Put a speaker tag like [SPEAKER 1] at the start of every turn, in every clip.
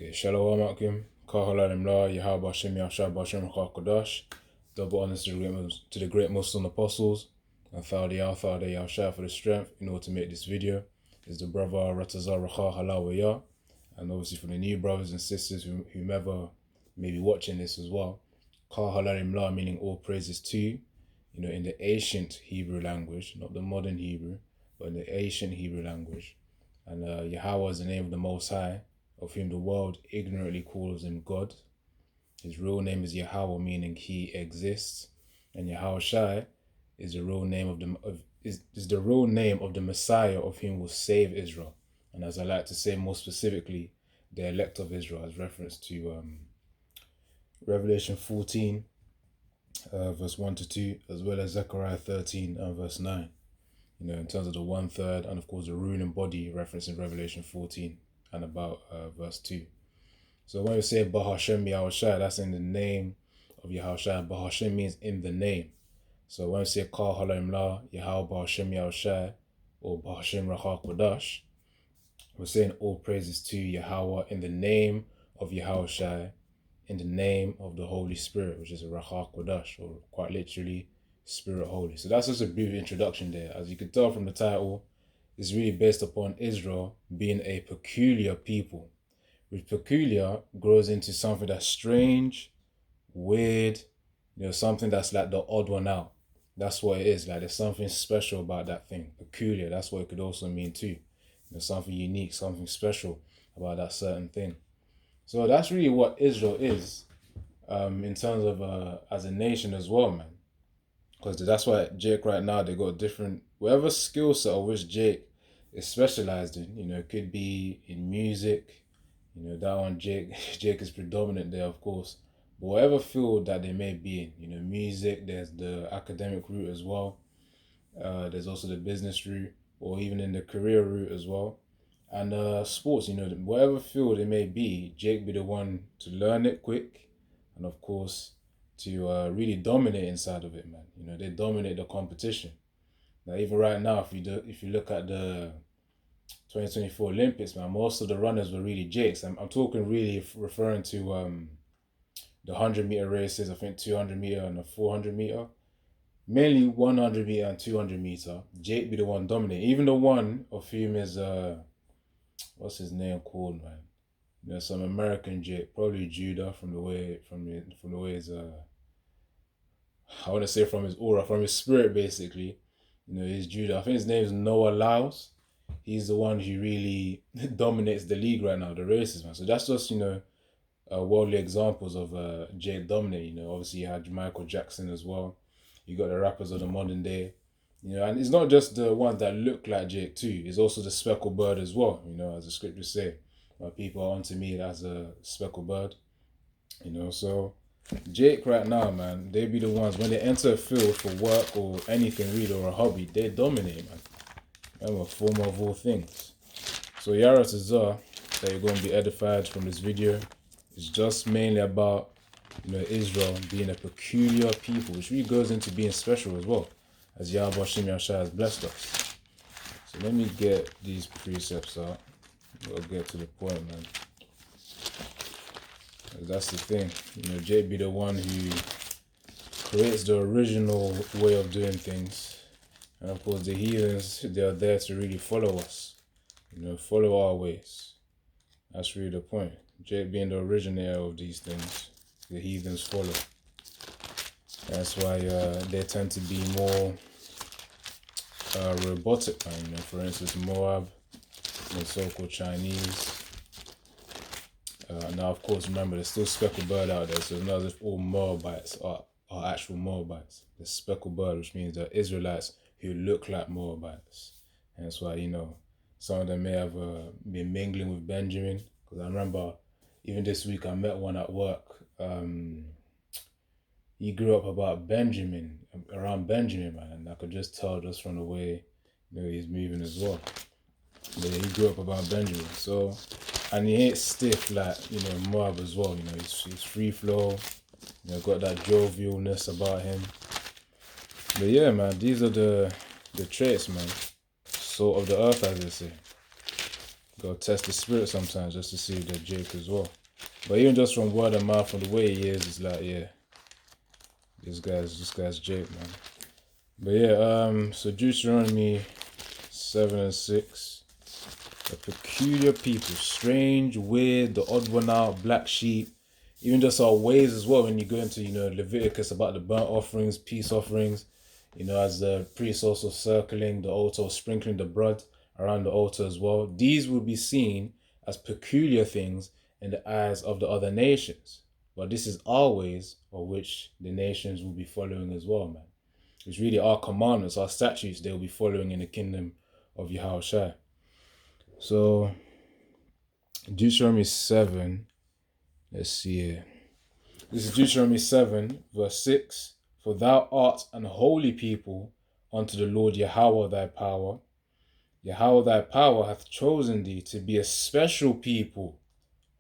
[SPEAKER 1] Okay, Shalom Akim, Kahalalim La, Yahaba Shem Yashab Bashem Kodash, double honors to the great Muslim apostles, and Thadi Yashab for the strength in order to make this video. Is the brother Ratazar Rakha Halawaya, and obviously for the new brothers and sisters whomever may be watching this as well. Kahalalim La meaning all praises to, in the ancient Hebrew language, not the modern Hebrew, but in the ancient Hebrew language. And Yahweh is the name of the Most High, of whom the world ignorantly calls him God. His real name is Yahweh, meaning he exists. And Yahweh Shai is the real name is the real name of the Messiah of whom will save Israel. And as I like to say more specifically, the elect of Israel, as reference to Revelation 14, verse 1 to 2, as well as Zechariah 13 and verse 9. In terms of the 1/3, and of course the ruling body referenced in Revelation 14 and about verse 2. So when we say Bahashem Yahushua, that's in the name of Yahushua. Bahashem means in the name. So when we say Kal Halayim La, Yahweh Bahashem Yahushua, or Bahashem Racha Kodash, we're saying all praises to Yahweh in the name of Yahushua, in the name of the Holy Spirit, which is Racha Kodash, or quite literally, Spirit Holy. So that's just a brief introduction there. As you can tell from the title, it's really based upon Israel being a peculiar people, which peculiar grows into something that's strange, weird, something that's like the odd one out. That's what it is. Like there's something special about that thing. Peculiar, that's what it could also mean too. Something unique, something special about that certain thing. So that's really what Israel is, in terms of as a nation as well, man. Because that's why Jake right now, they got different, whatever skill set of which Jake is specialized in, it could be in music, that one Jake is predominant there, of course. But whatever field that they may be in, music, there's the academic route as well. There's also the business route, or even in the career route as well. And sports, whatever field it may be, Jake be the one to learn it quick, and of course, to really dominate inside of it, man. They dominate the competition. Now, even right now, if you look at the 2024 Olympics, man, most of the runners were really Jakes. I'm talking really referring to the 100-meter races, I think 200-meter and the 400-meter. Mainly 100-meter and 200-meter. Jake be the one dominating. Even the one of whom is, what's his name called, man? Some American Jake, probably Judah from the way his I want to say from his aura, from his spirit, basically. He's Judah. I think his name is Noah Lyles. He's the one who really dominates the league right now, the races, man. So that's just, worldly examples of Jake dominating. Obviously you had Michael Jackson as well. You got the rappers of the modern day. And it's not just the ones that look like Jake too. It's also the speckled bird as well, as the scriptures say. People are onto me as a speckled bird. So Jake right now, man, they be the ones, when they enter a field for work or anything really, or a hobby, they dominate, man. I'm a former of all things. So Yara Tazar, that you're going to be edified from this video, is just mainly about, Israel being a peculiar people, which really goes into being special as well, as Yahweh Shem Yashai has blessed us. So let me get these precepts out. We'll get to the point, man. That's the thing. Jay be the one who creates the original way of doing things. And of course the heathens, they are there to really follow us. Follow our ways. That's really the point. Jay being the originator of these things, the heathens follow. That's why they tend to be more robotic. For instance, Moab, the so-called Chinese. Now, of course, remember, there's still speckled bird out there, so it's not as if all Moabites are actual Moabites. There's speckled bird, which means the Israelites who look like Moabites. And that's why, some of them may have been mingling with Benjamin. Because I remember, even this week, I met one at work. He grew up around Benjamin, man, and I could just tell just from the way he's moving as well. But yeah, he grew up around Benjamin, so, and he ain't stiff like Moab as well. He's free flow. Got that jovialness about him. But yeah, man, these are the traits, man. Salt of the earth, as they say. Gotta test the spirit sometimes just to see if they're Jake as well. But even just from word of mouth, from the way he is, it's like, yeah, this guy's Jake, man. But yeah, so Deuteronomy 7 and 6. A peculiar people, strange, weird, the odd one out, black sheep. Even just our ways as well, when you go into, Leviticus about the burnt offerings, peace offerings, as the priest also circling the altar, sprinkling the blood around the altar as well. These will be seen as peculiar things in the eyes of the other nations. But this is our ways of which the nations will be following as well, man. It's really our commandments, our statutes they'll be following in the kingdom of Yahushua. So, Deuteronomy 7, let's see here. This is Deuteronomy 7, verse 6. For thou art an holy people unto the Lord Yahweh thy power. Yahweh thy power hath chosen thee to be a special people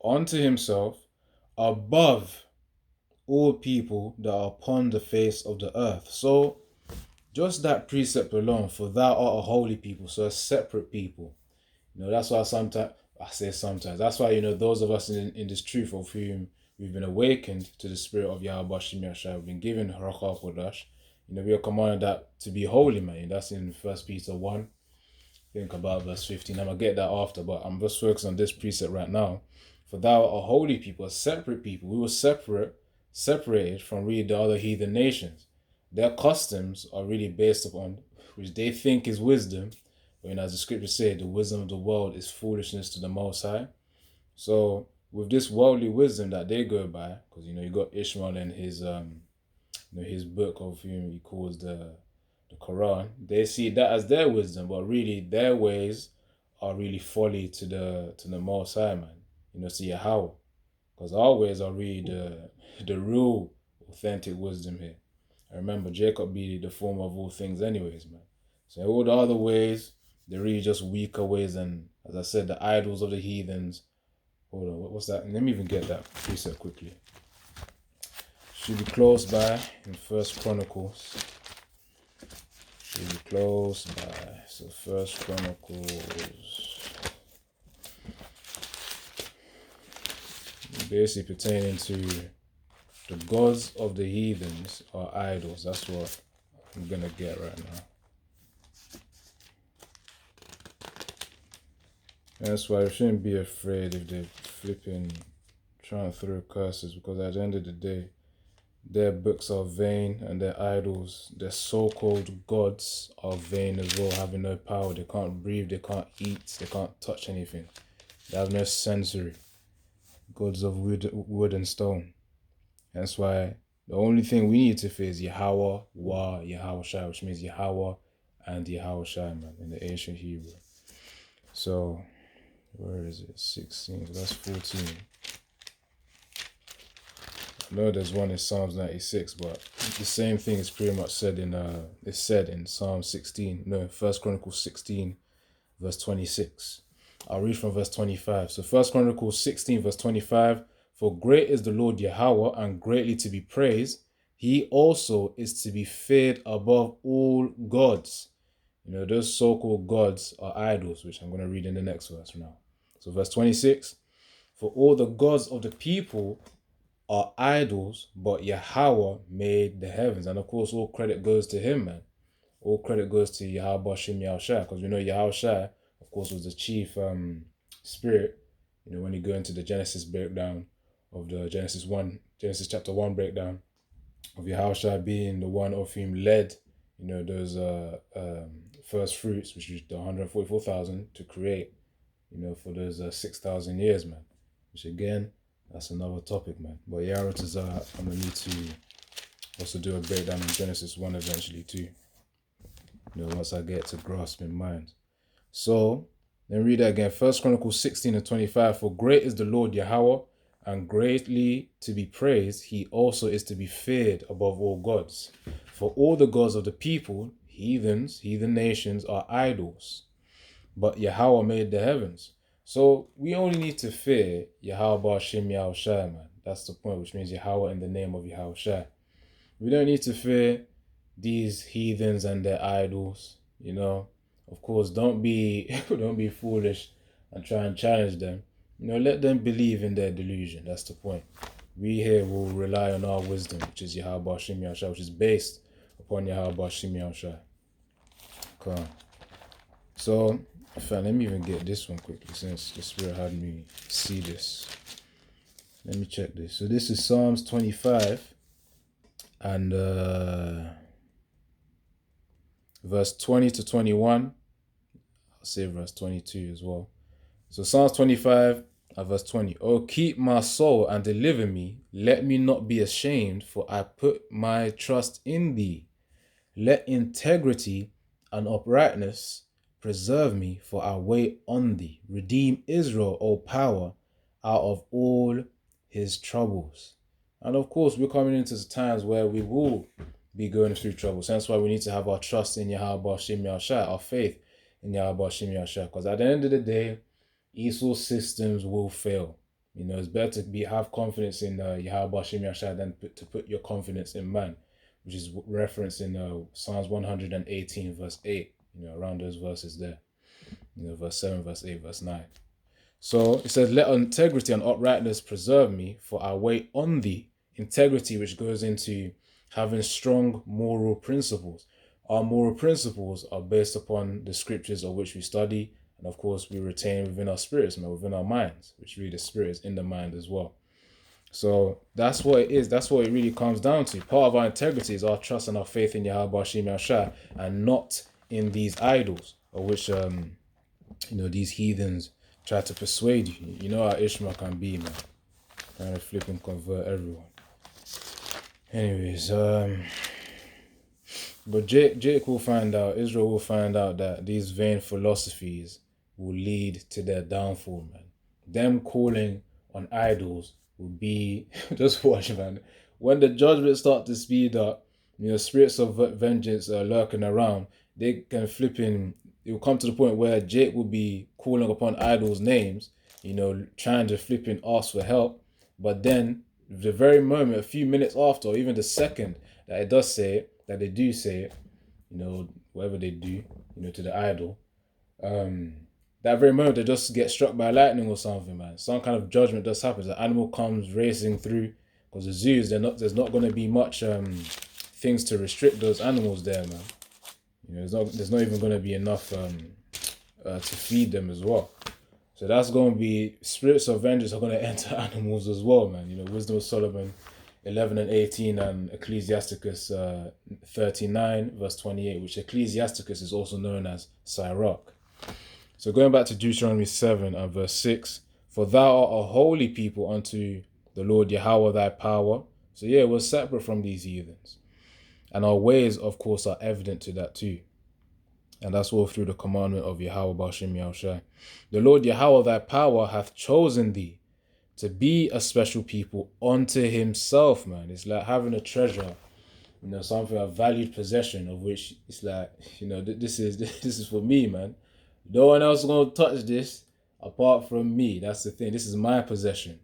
[SPEAKER 1] unto himself above all people that are upon the face of the earth. So, just that precept alone, for thou art a holy people, so a separate people. That's why that's why, those of us in this truth of whom we've been awakened to the spirit of Yahweh Shem Yahshua, we've been given Rakha Kodash, we are commanded that to be holy, man. That's in 1 Peter 1. Think about verse 15. I'm going to get that after, but I'm just focused on this precept right now. For thou art a holy people, a separate people. We were separated from really the other heathen nations. Their customs are really based upon, which they think is wisdom, when as the scriptures say, the wisdom of the world is foolishness to the Most High. So with this worldly wisdom that they go by, because you got Ishmael and his his book of whom he calls the Quran, they see that as their wisdom, but really their ways are really folly to the Most High, man. To Yahweh, because our ways are really the real authentic wisdom here. I remember Jacob be the form of all things anyways, man. So all the other ways, they're really just weaker ways, and as I said, the idols of the heathens. Hold on, what's that? Let me even get that precept quickly. Should be close by in First Chronicles. Should be close by. So First Chronicles, basically pertaining to the gods of the heathens are idols. That's what I'm gonna get right now. That's why we shouldn't be afraid if they're flipping, trying to throw curses, because at the end of the day, their books are vain and their idols, their so-called gods are vain as well, having no power. They can't breathe, they can't eat, they can't touch anything. They have no sensory. Gods of wood and stone. That's why the only thing we need to fear is Yahweh, Yahweh Shai, which means Yahweh and Yahweh Shai, man, in the ancient Hebrew. So, where is it? 16, so that's 14. I know there's one in Psalms 96, but the same thing is pretty much said in Psalm 16. No, 1 Chronicles 16, verse 26. I'll read from verse 25. So 1 Chronicles 16, verse 25. For great is the Lord Yahweh, and greatly to be praised. He also is to be feared above all gods. Those so-called gods are idols, which I'm going to read in the next verse now. So verse 26. For all the gods of the people are idols, but Yahweh made the heavens. And of course, all credit goes to him, man. All credit goes to Yahweh Shem Yahushua, because we know Yahushua, of course, was the chief spirit. When you go into the Genesis breakdown of the Genesis chapter 1 breakdown of Yahushua being the one of whom led, those first fruits, which is the 144,000 to create, for those 6,000 years, man. Which again, that's another topic, man. But yeah, I'm gonna need to also do a breakdown of Genesis 1 eventually too. Once I get to grasp in mind. So, then read that again. 1 Chronicles 16 and 25. For great is the Lord Yahweh, and greatly to be praised. He also is to be feared above all gods. For all the gods of the people, heathen nations, are idols. But Yahweh made the heavens. So we only need to fear Yahweh Shem Yahushua, man. That's the point, which means Yahweh in the name of Yahushua. We don't need to fear these heathens and their idols, Of course, don't be foolish and try and challenge them, let them believe in their delusion. That's the point. We here will rely on our wisdom, which is Yahweh Hashem Yahushua, which is based upon Yahweh Hashem Yahushua. Come on. So, fam, let me even get this one quickly since the Spirit had me see this. Let me check this. So this is Psalms 25 and verse 20 to 21. I'll say verse 22 as well. So Psalms 25 and verse 20. Oh, keep my soul and deliver me. Let me not be ashamed, for I put my trust in thee. Let integrity and uprightness preserve me, for I wait on thee. Redeem Israel, O power, out of all his troubles. And of course, we're coming into times where we will be going through troubles. That's why we need to have our trust in Yahweh Hashem Yahushua, our faith in Yahweh Hashem Yahushua. Because at the end of the day, Esau's systems will fail. It's better to have confidence in Yahweh Hashem Yahushua than to put your confidence in man, which is referenced in Psalms 118, verse 8, around those verses there. Verse 7, verse 8, verse 9. So it says, let integrity and uprightness preserve me, for I wait on thee. Integrity, which goes into having strong moral principles. Our moral principles are based upon the scriptures of which we study, and of course we retain within our spirits, within our minds, which really the spirit is in the mind as well. So that's what it is. That's what it really comes down to. Part of our integrity is our trust and our faith in Yahweh Hashem Yahushua, and not in these idols, of which these heathens try to persuade you. You know how Ishmael can be, man. Trying to flip and convert everyone. Anyways, but Jake will find out, Israel will find out that these vain philosophies will lead to their downfall, man. Them calling on idols will be, just watch, man. When the judgments start to speed up, spirits of vengeance are lurking around, they can it will come to the point where Jake will be calling upon idols' names, trying to ask for help. But then, the very moment, a few minutes after, or even the second that it does say it, that they do say it, whatever they do, to the idol, that very moment they just get struck by lightning or something, man. Some kind of judgment does happen. The animal comes racing through, because the zoos, there's not going to be much things to restrict those animals there, man. There's not even going to be enough to feed them as well. So that's going to be, spirits of vengeance are going to enter animals as well, man. Wisdom of Solomon 11 and 18 and Ecclesiasticus 39 verse 28, which Ecclesiasticus is also known as Sirach. So going back to Deuteronomy 7 and verse 6, for thou art a holy people unto the Lord Yahweh thy power. So yeah, we're separate from these heathens. And our ways, of course, are evident to that too. And that's all through the commandment of Yahweh Hashem Yahushua. The Lord Yahweh thy power hath chosen thee to be a special people unto himself, man. It's like having a treasure, something, a valued possession of which it's like, this is for me, man. No one else is going to touch this apart from me. That's the thing. This is my possession.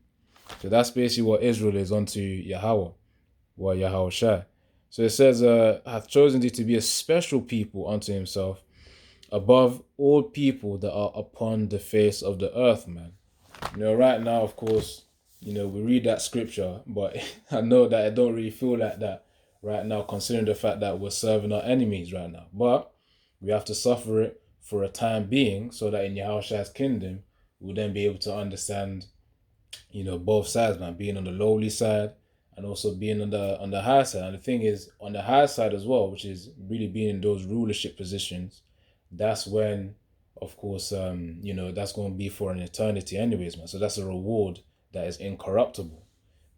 [SPEAKER 1] So that's basically what Israel is unto Yahweh, or Yahushua. So it says, hath chosen thee to be a special people unto himself, above all people that are upon the face of the earth, man. Right now, of course, we read that scripture, but I know that I don't really feel like that right now, considering the fact that we're serving our enemies right now. But we have to suffer it for a time being, so that in Yahushua's kingdom, we'll then be able to understand, both sides, man, being on the lowly side and also being on the high side. And the thing is, on the high side as well, which is really being in those rulership positions, that's when, of course, that's going to be for an eternity anyways, man. So that's a reward that is incorruptible.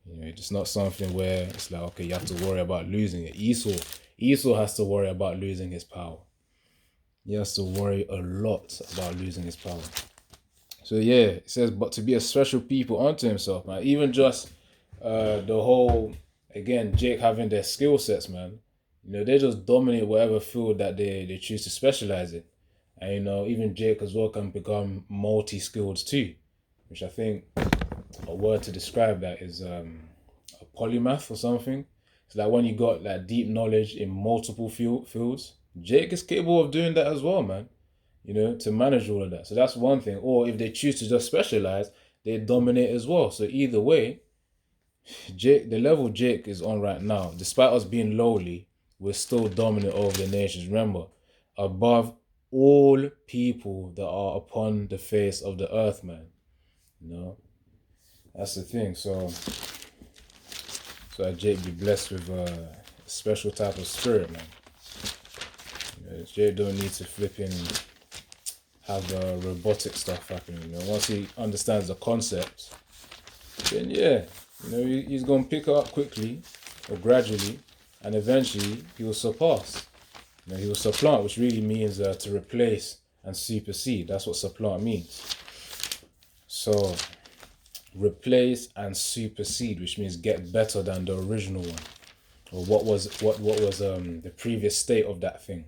[SPEAKER 1] It's not something where it's like, okay, you have to worry about losing it. Esau has to worry about losing his power. He has to worry a lot about losing his power. So yeah, it says, but to be a special people unto himself, man. Even just the whole, again, Jake having their skill sets, man. They just dominate whatever field that they choose to specialize in. And, even Jake as well can become multi-skilled too, which I think a word to describe that is a polymath or something. It's like when you got deep knowledge in multiple fields. Jake is capable of doing that as well, man. to manage all of that. So that's one thing. Or if they choose to just specialize, they dominate as well. So either way, Jake, the level Jake is on right now, despite us being lowly, we're still dominant over the nations. Remember, above all people that are upon the face of the earth, man. That's the thing. So that Jake be blessed with a special type of spirit, man. Jake don't need to flipping have robotic stuff happening. Once he understands the concepts, then yeah, he's gonna pick it up quickly or gradually, and eventually he will surpass. He will supplant, which really means to replace and supersede. That's what supplant means. So replace and supersede, which means get better than the original one, or what was the previous state of that thing.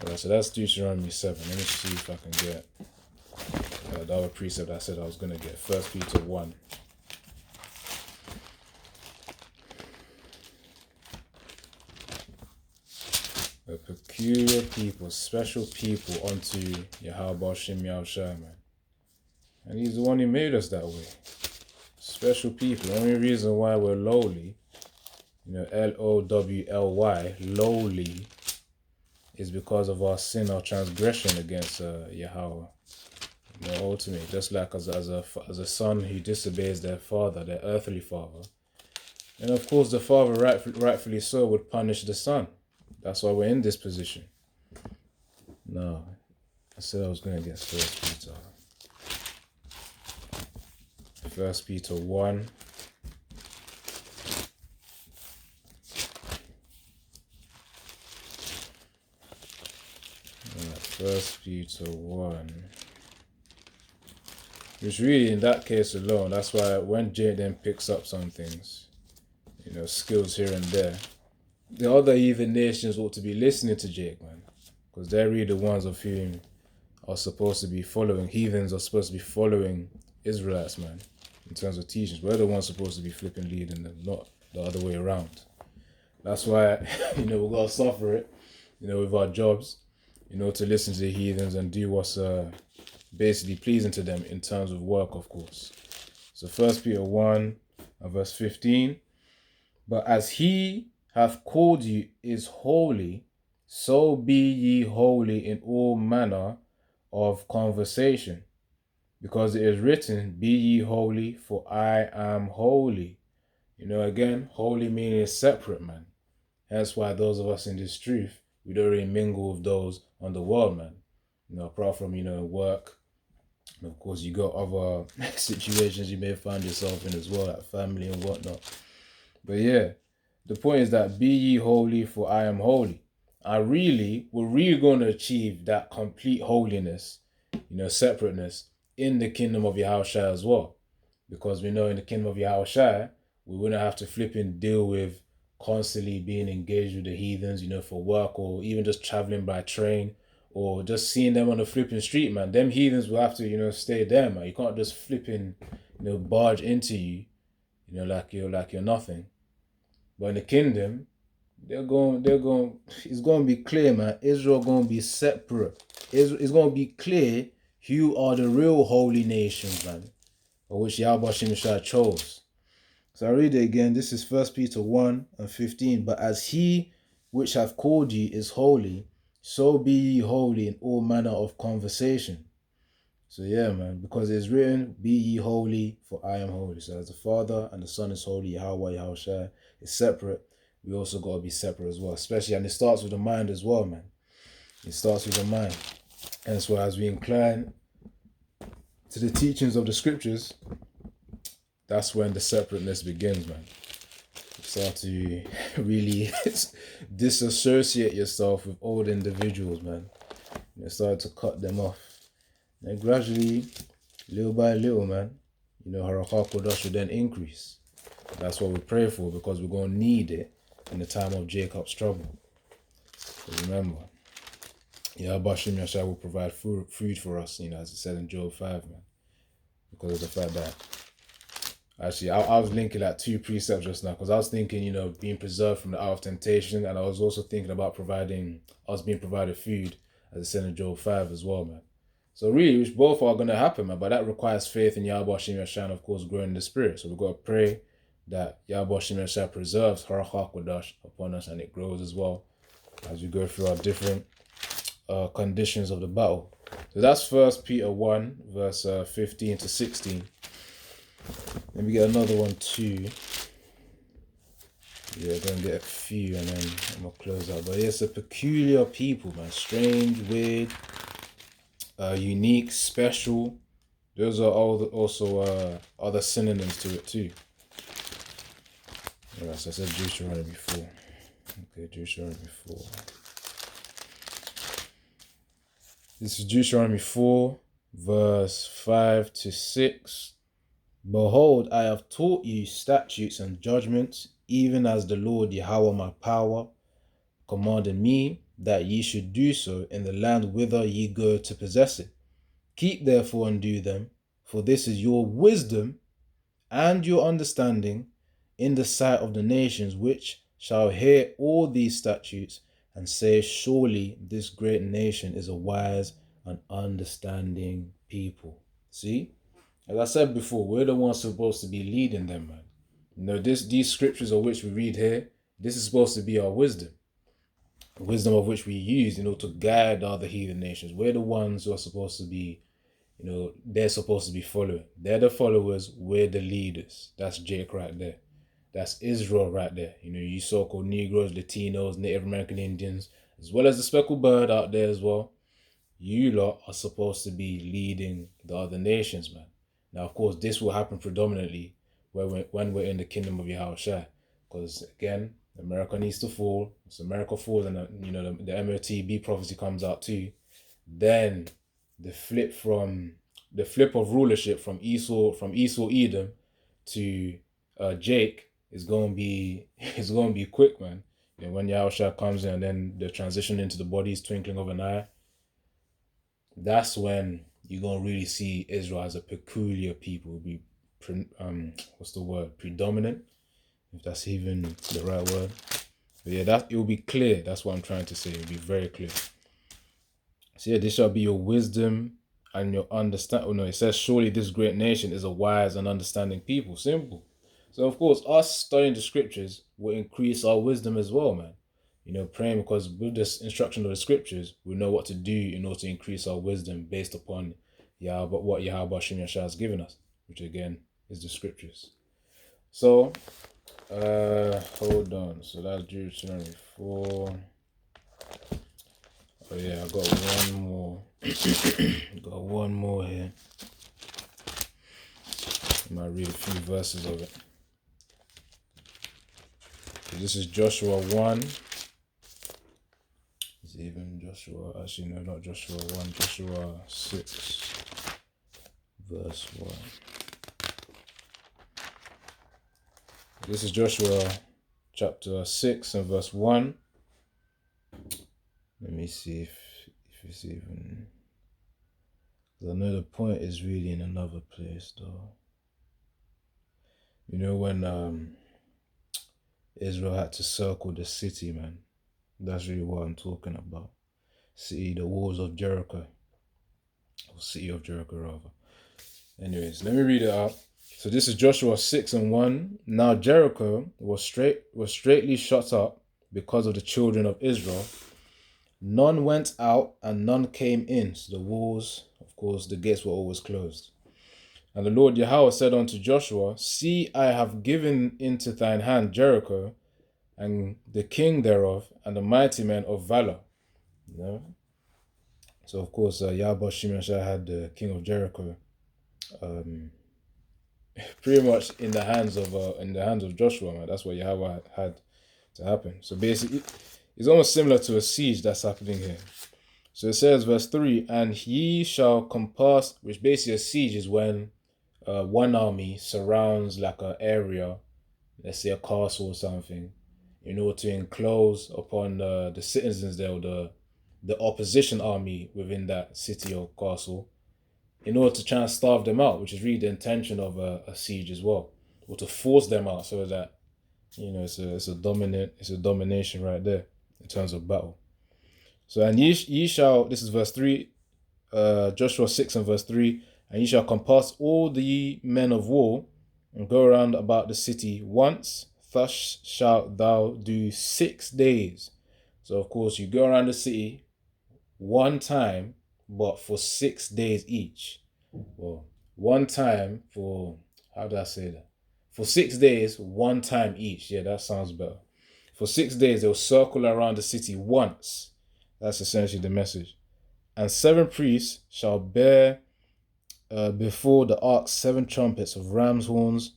[SPEAKER 1] Alright, so that's Deuteronomy 7. Let me see if I can get the other precept I said I was gonna get. 1 Peter 1. A peculiar people, special people unto Yahweh Shem Yahushua, man. And he's the one who made us that way. Special people. The only reason why we're lowly, Lowly, lowly, is because of our sin, our transgression against Yahweh. Ultimately, just like as a son who disobeys their father, their earthly father. And of course, the father, rightfully so, would punish the son. That's why we're in this position. No, I said I was going to get 1 Peter. 1 Peter 1. First Peter 1. Which really, in that case alone, that's why when Jake then picks up some things, skills here and there, the other heathen nations ought to be listening to Jake, man. Because they're really the ones of whom are supposed to be following. Heathens are supposed to be following Israelites, man, in terms of teachings. We're the ones supposed to be flipping leading them, not the other way around. That's why, we've got to suffer it, with our jobs, to listen to the heathens and do what's basically pleasing to them in terms of work, of course. So 1 Peter 1 and verse 15. But as he hath called you is holy, so be ye holy in all manner of conversation. Because it is written, be ye holy, for I am holy. Again, holy meaning separate, man. That's why those of us in this truth, we don't really mingle with those on the world, man. Apart from, work. And of course, you got other situations you may find yourself in as well, like family and whatnot. But yeah, the point is that be ye holy, for I am holy. We're really going to achieve that complete holiness, separateness in the kingdom of Yahushua as well. Because we know in the kingdom of Yahushua, we wouldn't have to flip and deal with constantly being engaged with the heathens, for work, or even just traveling by train, or just seeing them on the flipping street, man. Them heathens will have to, stay there, man. You can't just flipping, barge into you, like you're nothing. But in the kingdom, it's going to be clear, man. Israel going to be separate. It's going to be clear who are the real holy nations, man, of which Yahweh Shemeshah chose. So I read it again. This is 1 Peter 1 and 15. But as he which hath called you is holy, so be ye holy in all manner of conversation. So yeah, man, because it's written, be ye holy, for I am holy. So as the Father and the Son is holy, Yahweh, Yahushua is separate, we also got to be separate as well. Especially, and it starts with the mind as well, man. It starts with the mind. Hence why as we incline to the teachings of the scriptures, that's when the separateness begins, man. You start to really disassociate yourself with old individuals, man. You start to cut them off. And gradually, little by little, man, Harakah Kodash will then increase. That's what we pray for, because we're going to need it in the time of Jacob's trouble. So remember, Yahweh Shem Yahshua will provide food for us, as it said in Job 5, man. Because of the fact that, actually, I was linking that 2 precepts just now, because I was thinking, being preserved from the hour of temptation, and I was also thinking about us being provided food as it said in Job 5 as well, man. So really, which both are going to happen, man. But that requires faith in Yahweh Hashem Yahshua and, of course, growing in the spirit. So we've got to pray that Yahweh Hashem Yahshua preserves Ruach HaKodesh upon us and it grows as well as we go through our different conditions of the battle. So that's 1 Peter 1, verse 15 to 16. Let me get another one too. Yeah, gonna get a few and then I'm gonna close out. But it's a peculiar people, man. Strange, weird, unique, special. Those are also other synonyms to it too. Alright, so I said Deuteronomy 4. Okay, Deuteronomy 4. This is Deuteronomy 4, verse 5 to 6. Behold, I have taught you statutes and judgments, even as the Lord Yahweh my power commanded me, that ye should do so in the land whither ye go to possess it. Keep therefore and do them, for this is your wisdom and your understanding in the sight of the nations, which shall hear all these statutes and say, surely this great nation is a wise and understanding people. See? As I said before, we're the ones supposed to be leading them, man. You know, these scriptures of which we read here, this is supposed to be our wisdom. The wisdom of which we use, to guide other heathen nations. We're the ones who are supposed to be, they're supposed to be following. They're the followers, we're the leaders. That's Jake right there. That's Israel right there. You so-called Negroes, Latinos, Native American Indians, as well as the speckled bird out there as well. You lot are supposed to be leading the other nations, man. Now, of course, this will happen predominantly when we're in the kingdom of Yahushua. Because, again, America needs to fall. Once America falls and, the MOTB prophecy comes out too, then the flip of rulership from Esau Edom to Jake is going to be quick, man. When Yahushua comes in and then the transition into the body's twinkling of an eye, that's when you're going to really see Israel as a peculiar people, be, predominant, if that's even the right word. But yeah, it will be clear. That's what I'm trying to say. It will be very clear. So yeah, this shall be your wisdom and your understanding. Oh no, it says, surely this great nation is a wise and understanding people. Simple. So of course, us studying the scriptures will increase our wisdom as well, man. Praying, because with this instruction of the scriptures, we know what to do in order to increase our wisdom based upon what Yahweh Hashem Yahshua has given us, which again is the scriptures. So, hold on. So that's Deuteronomy 4. Oh yeah, I got one more. Got one more here. I might read a few verses of it. So this is Joshua 1. Even Joshua, actually no, not Joshua 1, Joshua 6, verse 1. This is Joshua chapter 6 and verse 1. Let me see if it's even, because I know the point is really in another place though. When Israel had to circle the city, man. That's really what I'm talking about. The walls of Jericho. Or city of Jericho, rather. Anyways, let me read it out. So this is Joshua 6 and 1. Now Jericho was straightly shut up because of the children of Israel. None went out and none came in. So the walls, of course, the gates were always closed. And the Lord Yahweh said unto Joshua, see, I have given into thine hand Jericho, and the king thereof, and the mighty men of valor. So of course, Yahweh Shimashah had the king of Jericho, pretty much in the hands of Joshua, man. That's what Yahweh had to happen. So basically, it's almost similar to a siege that's happening here. So it says, verse 3, and ye shall compass, which basically a siege is when one army surrounds like an area, let's say a castle or something, in order to enclose upon the citizens there, or the opposition army within that city or castle, in order to try and starve them out, which is really the intention of a siege as well, or to force them out, so that it's a domination right there in terms of battle. So, and ye shall, this is verse 3, Joshua 6 and verse 3, and ye shall compass all the men of war and go around about the city once. Thus shalt thou do 6 days. So, of course, you go around the city one time, but for 6 days each. Well, one time for, how do I say that? For 6 days, one time each. Yeah, that sounds better. For 6 days, they'll circle around the city once. That's essentially the message. And 7 priests shall bear before the ark 7 trumpets of ram's horns.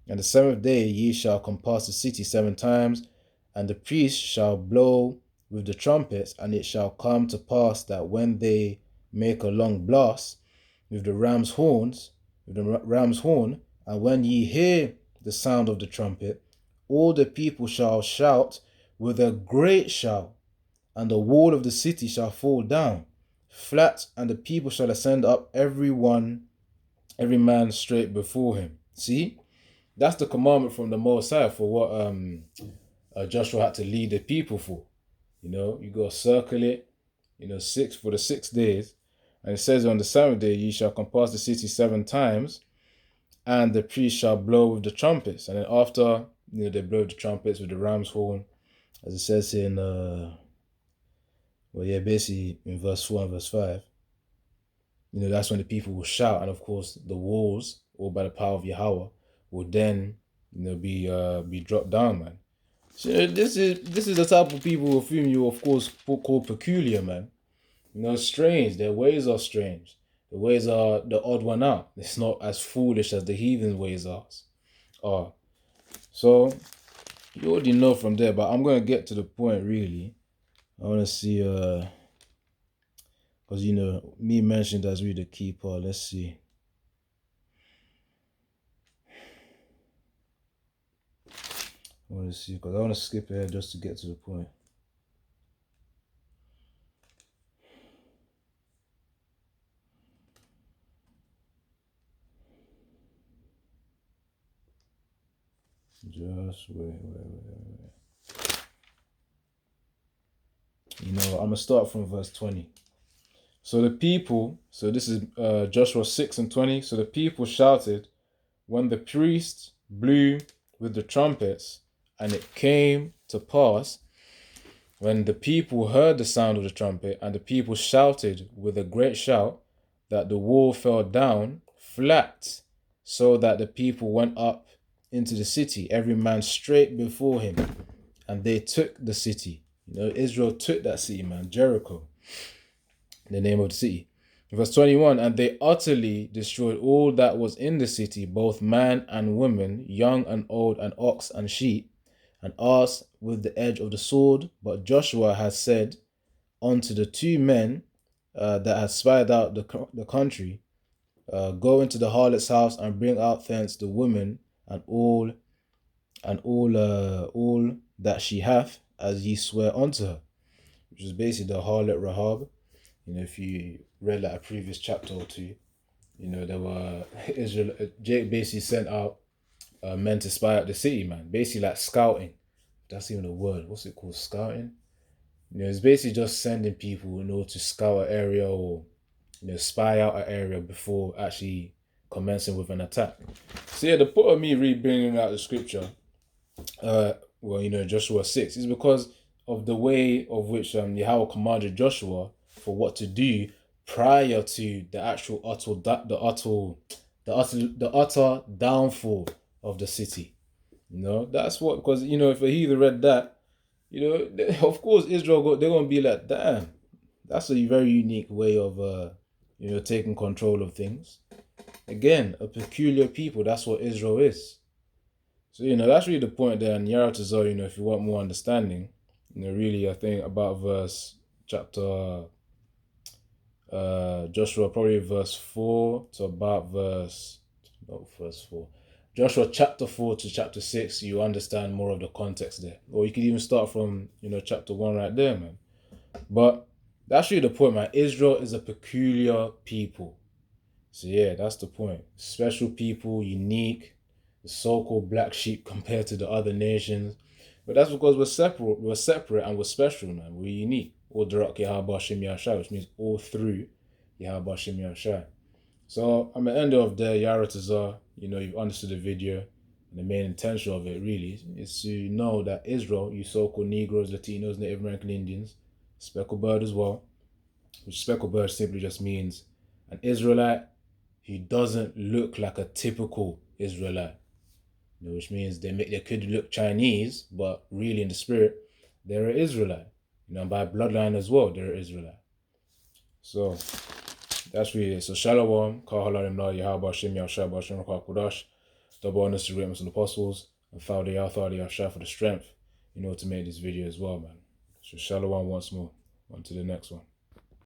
[SPEAKER 1] And the 7th day ye shall compass the city 7 times, and the priests shall blow with the trumpets, and it shall come to pass that when they make a long blast with the ram's horn, and when ye hear the sound of the trumpet, all the people shall shout with a great shout, and the wall of the city shall fall down flat, and the people shall ascend up, every man straight before him. See, that's the commandment from the Most High for what Joshua had to lead the people for. You know, you go circle it, you know, 6 days. And it says on the 7th day, ye shall compass the city 7 times, and the priest shall blow with the trumpets. And then after, you know, they blow the trumpets with the ram's horn, as it says in, basically in verse 4 and verse 5, you know, that's when the people will shout. And of course, the walls, all by the power of Yahweh, will then, you know, be dropped down, man. So this is the type of people with whom you, of course, call peculiar, man. You know, strange. Their ways are strange. The ways are the odd one out. It's not as foolish as the heathen ways are. So you already know from there, but I'm gonna get to the point really. I wanna see because you know, me mentioned as really the key part. Let's see. I want to see, because I want to skip ahead just to get to the point. Just wait. You know, I'm going to start from verse 20. So the people, so this is Joshua 6 and 20. So the people shouted when the priests blew with the trumpets, and it came to pass when the people heard the sound of the trumpet, and the people shouted with a great shout, that the wall fell down flat, so that the people went up into the city, every man straight before him, and they took the city. You know, Israel took that city, man, Jericho, the name of the city. Verse 21, and they utterly destroyed all that was in the city, both man and woman, young and old, and ox and sheep, and ass with the edge of the sword. But Joshua had said unto the 2 men that had spied out the country, go into the harlot's house and bring out thence the woman and all that she hath, as ye swear unto her. Which is basically the harlot Rahab. You know, if you read like a previous chapter or 2, you know, there were Jake basically sent out men to spy out the city, man. Basically like scouting. That's even a word. What's it called? Scouting? You know, it's basically just sending people in order to scout an area or, you know, spy out an area before actually commencing with an attack. So yeah, the point of me really bringing out the scripture, you know, Joshua 6, is because of the way of which Yahweh commanded Joshua for what to do prior to the actual utter downfall of the city. You know, that's what, because, you know, if a heathen read that, you know, of course Israel they're gonna be like, damn, that's a very unique way of you know, taking control of things. Again, a peculiar people. That's what Israel is. So, you know, that's really the point there. And Yaratazar, you know, if you want more understanding, you know, really, I think about chapter Joshua, probably verse 4 to about verse 4. Joshua chapter 4 to chapter 6, you understand more of the context there. Or you could even start from, you know, chapter 1 right there, man. But that's really the point, man. Israel is a peculiar people. So yeah, that's the point. Special people, unique, the so-called black sheep compared to the other nations. But that's because we're separate and we're special, man. We're unique. all Darak Yahaba Hashem Yahshai, which means all through Yahaba Hashem Yahshai. So I'm at the end of the Yaratazar. You've understood the video. And the main intention of it really is to know that Israel, you so-called Negroes, Latinos, Native American Indians, speckled bird as well, which speckled bird simply just means an Israelite who doesn't look like a typical Israelite. Which means they could look Chinese, but really in the spirit, they're an Israelite. By bloodline as well, they're an Israelite. So that's really it. So Shalom, Kahalarim La, Yahweh Hashem, Yahshua Hashem, Kodash, double honors to great Muslim apostles, and Thawdi Yahshua for the strength, to make this video as well, man. So Shalom once more. On to the next one.